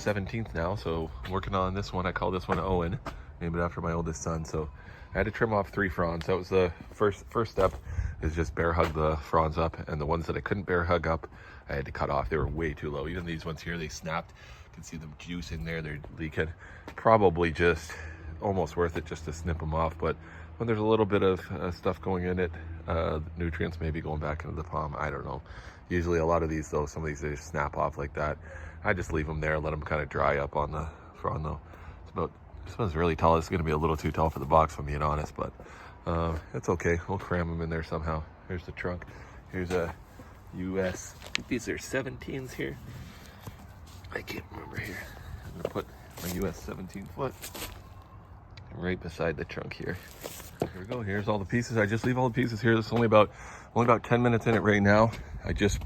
17th now, so I'm working on this one. I call this one Owen, named it after my oldest son. So I had to trim off 3 fronds. That was the first step, is just bear hug the fronds up, and the ones that I couldn't bear hug up, I had to cut off. They were way too low. Even these ones here, they snapped. You can see the juice in there, they're leaking. Probably just almost worth it just to snip them off, but when there's a little bit of stuff going in it, nutrients may be going back into the palm, I don't know. Usually a lot of these though, some of these they just snap off like that. I just leave them there, let them kind of dry up on the frond though. This one's really tall. It's gonna be a little too tall for the box, if I'm being honest, but it's okay. We'll cram them in there somehow. Here's the trunk. Here's a US, I think these are 17s here. I can't remember here. I'm gonna put my US 17 foot right beside the trunk here. Here we go. Here's all the pieces. I just leave all the pieces here. It's only about 10 minutes in it right now. I just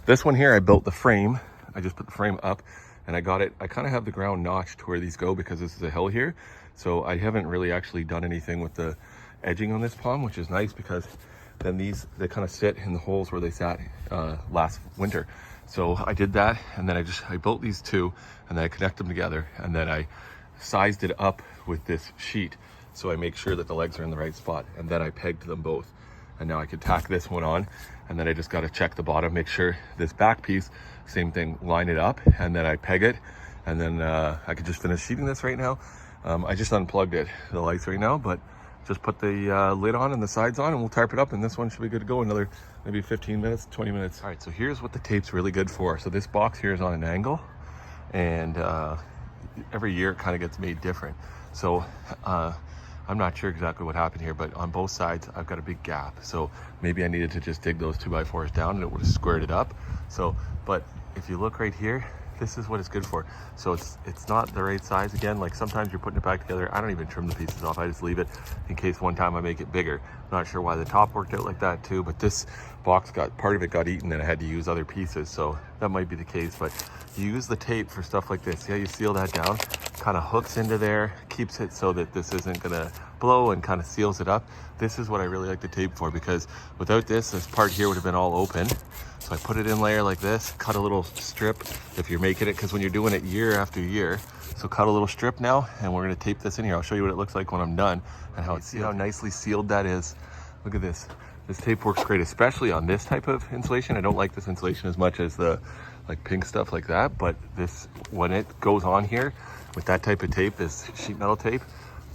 this one here, I built the frame. I just put the frame up, and I got it. I kind of have the ground notched to where these go because this is a hill here. So I haven't really actually done anything with the edging on this palm, which is nice because then they kind of sit in the holes where they sat last winter. So I did that, and then I built these two, and then I connect them together, and then I sized it up with this sheet. So I make sure that the legs are in the right spot, and then I pegged them both. And now I can tack this one on, and then I just got to check the bottom, make sure this back piece, same thing, line it up, and then I peg it, and then I could just finish sheeting this right now. I just unplugged the lights right now, but just put the lid on and the sides on, and we'll tarp it up, and this one should be good to go another maybe 15 minutes, 20 minutes. All right, so here's what the tape's really good for. So this box here is on an angle, and every year it kind of gets made different. So I'm not sure exactly what happened here, but on both sides I've got a big gap. So maybe I needed to just dig those 2x4s down and it would have squared it up. So, but if you look right here, this is what it's good for. So it's not the right size. Again, like sometimes you're putting it back together. I don't even trim the pieces off. I just leave it in case one time I make it bigger. Not sure why the top worked out like that too, but this box part of it got eaten and I had to use other pieces. So that might be the case, but you use the tape for stuff like this. See how you seal that down? Kind of hooks into there, keeps it so that this isn't gonna blow, and kind of seals it up. This is what I really like the tape for, because without this part here would have been all open. So I put it in layer like this, cut a little strip if you're making it, because when you're doing it year after year. So cut a little strip now, and we're gonna tape this in here. I'll show you what it looks like when I'm done and how see how nicely sealed that is. Look at this. This tape works great, especially on this type of insulation. I don't like this insulation as much as the like pink stuff like that, but this, when it goes on here with that type of tape, this sheet metal tape,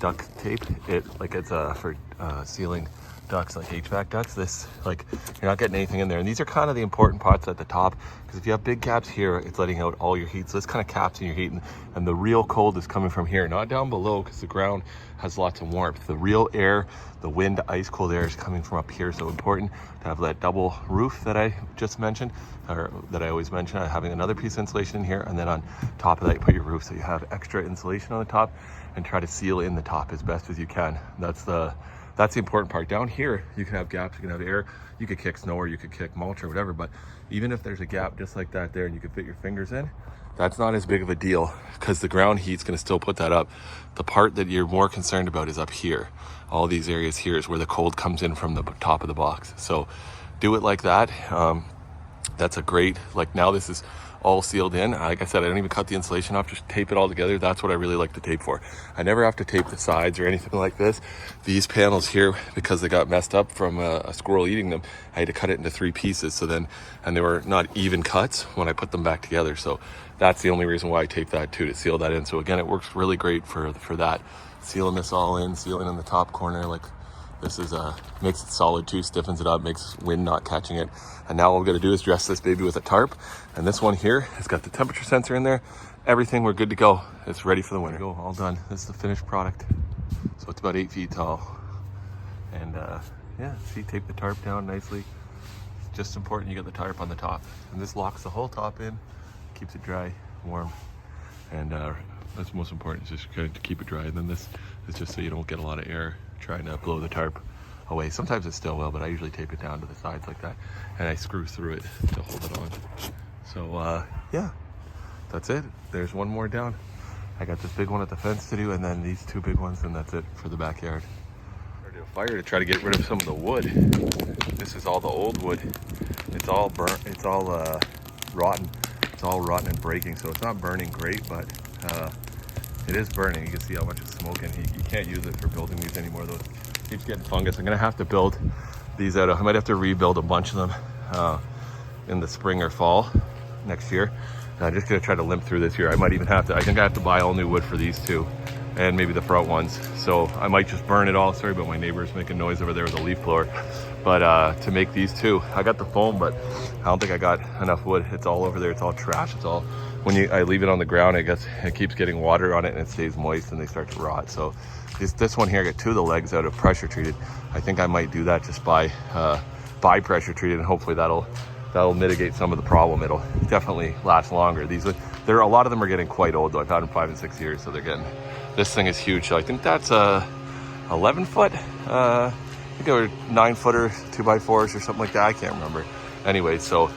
duct tape, it's for sealing ducts, like HVAC ducts. This, like, you're not getting anything in there, and these are kind of the important parts at the top, because if you have big gaps here, it's letting out all your heat. So this kind of caps in your heat, and the real cold is coming from here, not down below, because the ground has lots of warmth. The real air, the wind, ice cold air, is coming from up here. So important to have that double roof that I just mentioned, or that I always mention, having another piece of insulation in here, and then on top of that you put your roof, so you have extra insulation on the top, and try to seal in the top as best as you can. That's the important part. Down here you can have gaps, you can have air, you could kick snow or you could kick mulch or whatever, but even if there's a gap just like that there and you could fit your fingers in, that's not as big of a deal, because the ground heat's going to still put that up. The part that you're more concerned about is up here. All these areas here is where the cold comes in from the top of the box. So do it like that. That's a great, like, now this is all sealed in. Like I said, I don't even cut the insulation off, just tape it all together. That's what I really like to tape for. I never have to tape the sides or anything like this. These panels here, because they got messed up from a squirrel eating them, I had to cut it into 3 pieces. So then, and they were not even cuts when I put them back together. So that's the only reason why I tape that too, to seal that in. So again, it works really great for that. Sealing this all in, sealing in the top corner, like this is makes it solid too, stiffens it up, makes wind not catching it. And now all we're gonna do is dress this baby with a tarp. And this one here has got the temperature sensor in there. Everything, we're good to go. It's ready for the winter. Go, all done. This is the finished product. So it's about 8 feet tall. And yeah, see, tape the tarp down nicely. It's just important you get the tarp on the top. And this locks the whole top in, keeps it dry, warm. And that's most important, is just kind of to keep it dry. And then this is just so you don't get a lot of air trying to blow the tarp away. Sometimes it still will, but I usually tape it down to the sides like that, and I screw through it to hold it on. So yeah, that's it. There's one more down. I got this big one at the fence to do, and then these 2 big ones, and that's it for the backyard. I started a fire to try to get rid of some of the wood. This is all the old wood. It's all burnt, it's all rotten. all rotten and breaking, so it's not burning great, but it is burning. You can see how much it's smoking. You can't use it for building these anymore, though. It keeps getting fungus. I'm gonna have to build these out. I might have to rebuild a bunch of them in the spring or fall next year. I'm just gonna try to limp through this year. I might even have to, I think I have to buy all new wood for these two, and maybe the front ones. So I might just burn it all. Sorry about my neighbors making noise over there with a leaf blower. But to make these two, I got the foam, but I don't think I got enough wood. It's all over there, it's all trash. It's all, when I leave it on the ground, it keeps getting water on it and it stays moist and they start to rot. So this one here, I got 2 of the legs out of pressure treated. I think I might do that, just buy pressure treated, and hopefully that'll mitigate some of the problem. It'll definitely last longer. A lot of them are getting quite old though. I've had them 5 and 6 years, so they're getting, this thing is huge. So I think that's 11 foot. I think they were 9-footer 2x4s or something like that. I can't remember. Anyway, so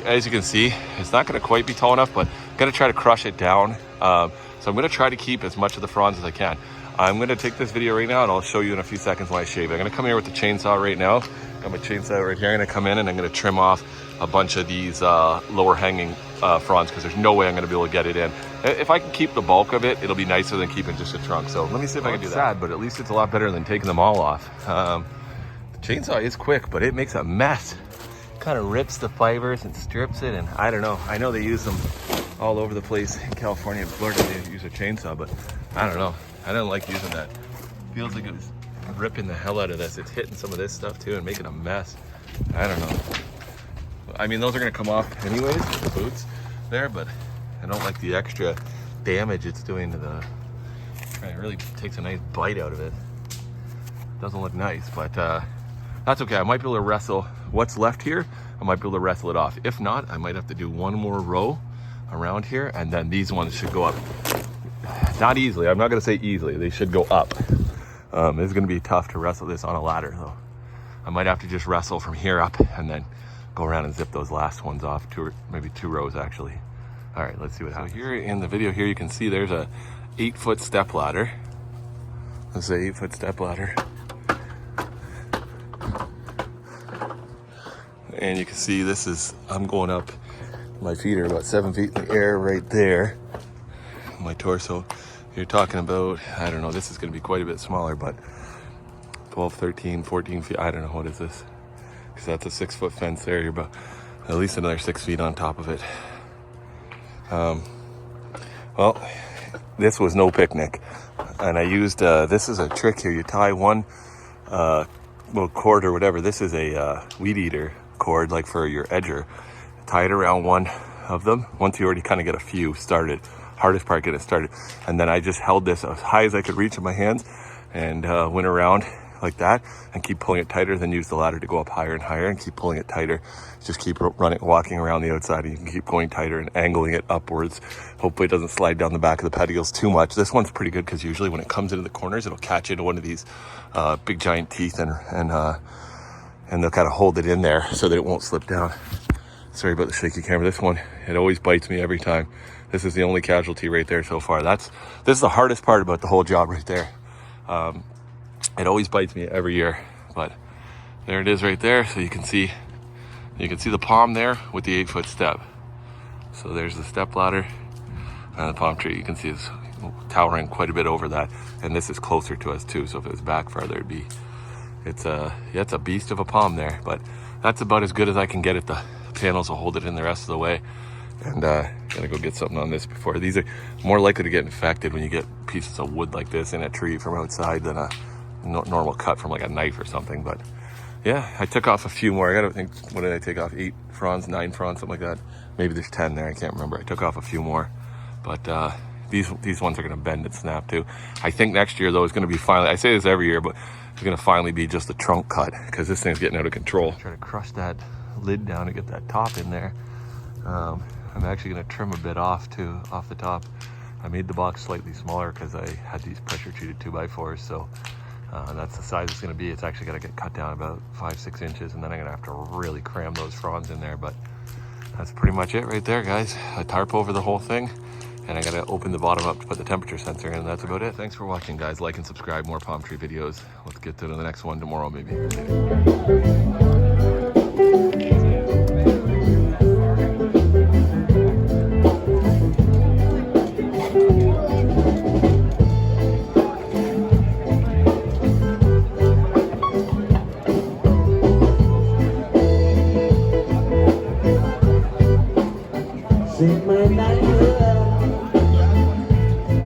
as you can see, it's not going to quite be tall enough, but I'm going to try to crush it down. So I'm going to try to keep as much of the fronds as I can. I'm going to take this video right now and I'll show you in a few seconds when I shave it. I'm going to come here with the chainsaw right now. Got my chainsaw right here. I'm going to come in and I'm going to trim off a bunch of these lower hanging fronds, because there's no way I'm going to be able to get it in. If I can keep the bulk of it, it'll be nicer than keeping just a trunk. So let me see if I can do that. Sad, but at least it's a lot better than taking them all off. The chainsaw is quick, but it makes a mess. Kind of rips the fibers and strips it, and I don't know. I know they use them all over the place in California and Florida. They use a chainsaw, but I don't know. I don't like using that. Feels like it's ripping the hell out of this. It's hitting some of this stuff too and making a mess. I don't know. I mean, those are gonna come off anyways with the boots there, but I don't like the extra damage it's doing to the, it really takes a nice bite out of it. Doesn't look nice, but that's okay. I might be able to wrestle what's left here. I might be able to wrestle it off. If not, I might have to do one more row around here, and then these ones should go up. Not easily, I'm not gonna say easily, they should go up. It's gonna be tough to wrestle this on a ladder though. I might have to just wrestle from here up and then go around and zip those last ones off, maybe 2 rows actually. All right, let's see what happens. So here in the video here, you can see there's a 8-foot step ladder. This is an 8-foot step ladder. And you can see I'm going up, my feet are about 7 feet in the air right there. My torso, you're talking about, I don't know, this is gonna be quite a bit smaller, but 12, 13, 14 feet, I don't know, what is this? Because that's a 6-foot fence there, you're about at least another 6 feet on top of it. Well, this was no picnic. And I used, this is a trick here, you tie one cord or whatever. This is a weed eater cord, like for your edger. Tie it around one of them once you already kind of get a few started. Hardest part, get it started. And then I just held this as high as I could reach in my hands and went around like that and keep pulling it tighter, then use the ladder to go up higher and higher and keep pulling it tighter. Just keep walking around the outside, and you can keep going tighter and angling it upwards. Hopefully it doesn't slide down the back of the petioles too much. This one's pretty good because usually when it comes into the corners, it'll catch into one of these big giant teeth and they'll kind of hold it in there so that it won't slip down. Sorry about the shaky camera. This one, it always bites me every time. This is the only casualty right there so far. This is the hardest part about the whole job right there. It always bites me every year, but there it is right there. So you can see the palm there with the 8-foot step. So there's the step ladder and the palm tree. You can see it's towering quite a bit over that. And this is closer to us too. So if it was back farther, it's a beast of a palm there, but that's about as good as I can get it. The panels will hold it in the rest of the way. And gotta go get something on this before. These are more likely to get infected when you get pieces of wood like this in a tree from outside than a normal cut from like a knife or something. But yeah, I took off a few more. I gotta think, what did I take off? 8 fronds, 9 fronds, something like that. Maybe there's 10 there, I can't remember. I took off a few more, but these ones are gonna bend and snap too. I think next year though is gonna be finally, I say this every year, but it's gonna finally be just a trunk cut because this thing's getting out of control. Try to crush that lid down and get that top in there. I'm actually gonna trim a bit off the top. I made the box slightly smaller because I had these pressure treated 2x4s, so that's the size it's gonna be. It's actually gonna get cut down about 5-6 inches, and then I'm gonna have to really cram those fronds in there. But that's pretty much it right there, guys. A tarp over the whole thing, and I gotta open the bottom up to put the temperature sensor in, and that's about it. Thanks for watching, guys. Like and subscribe, more palm tree videos. Let's get to the next one tomorrow, maybe.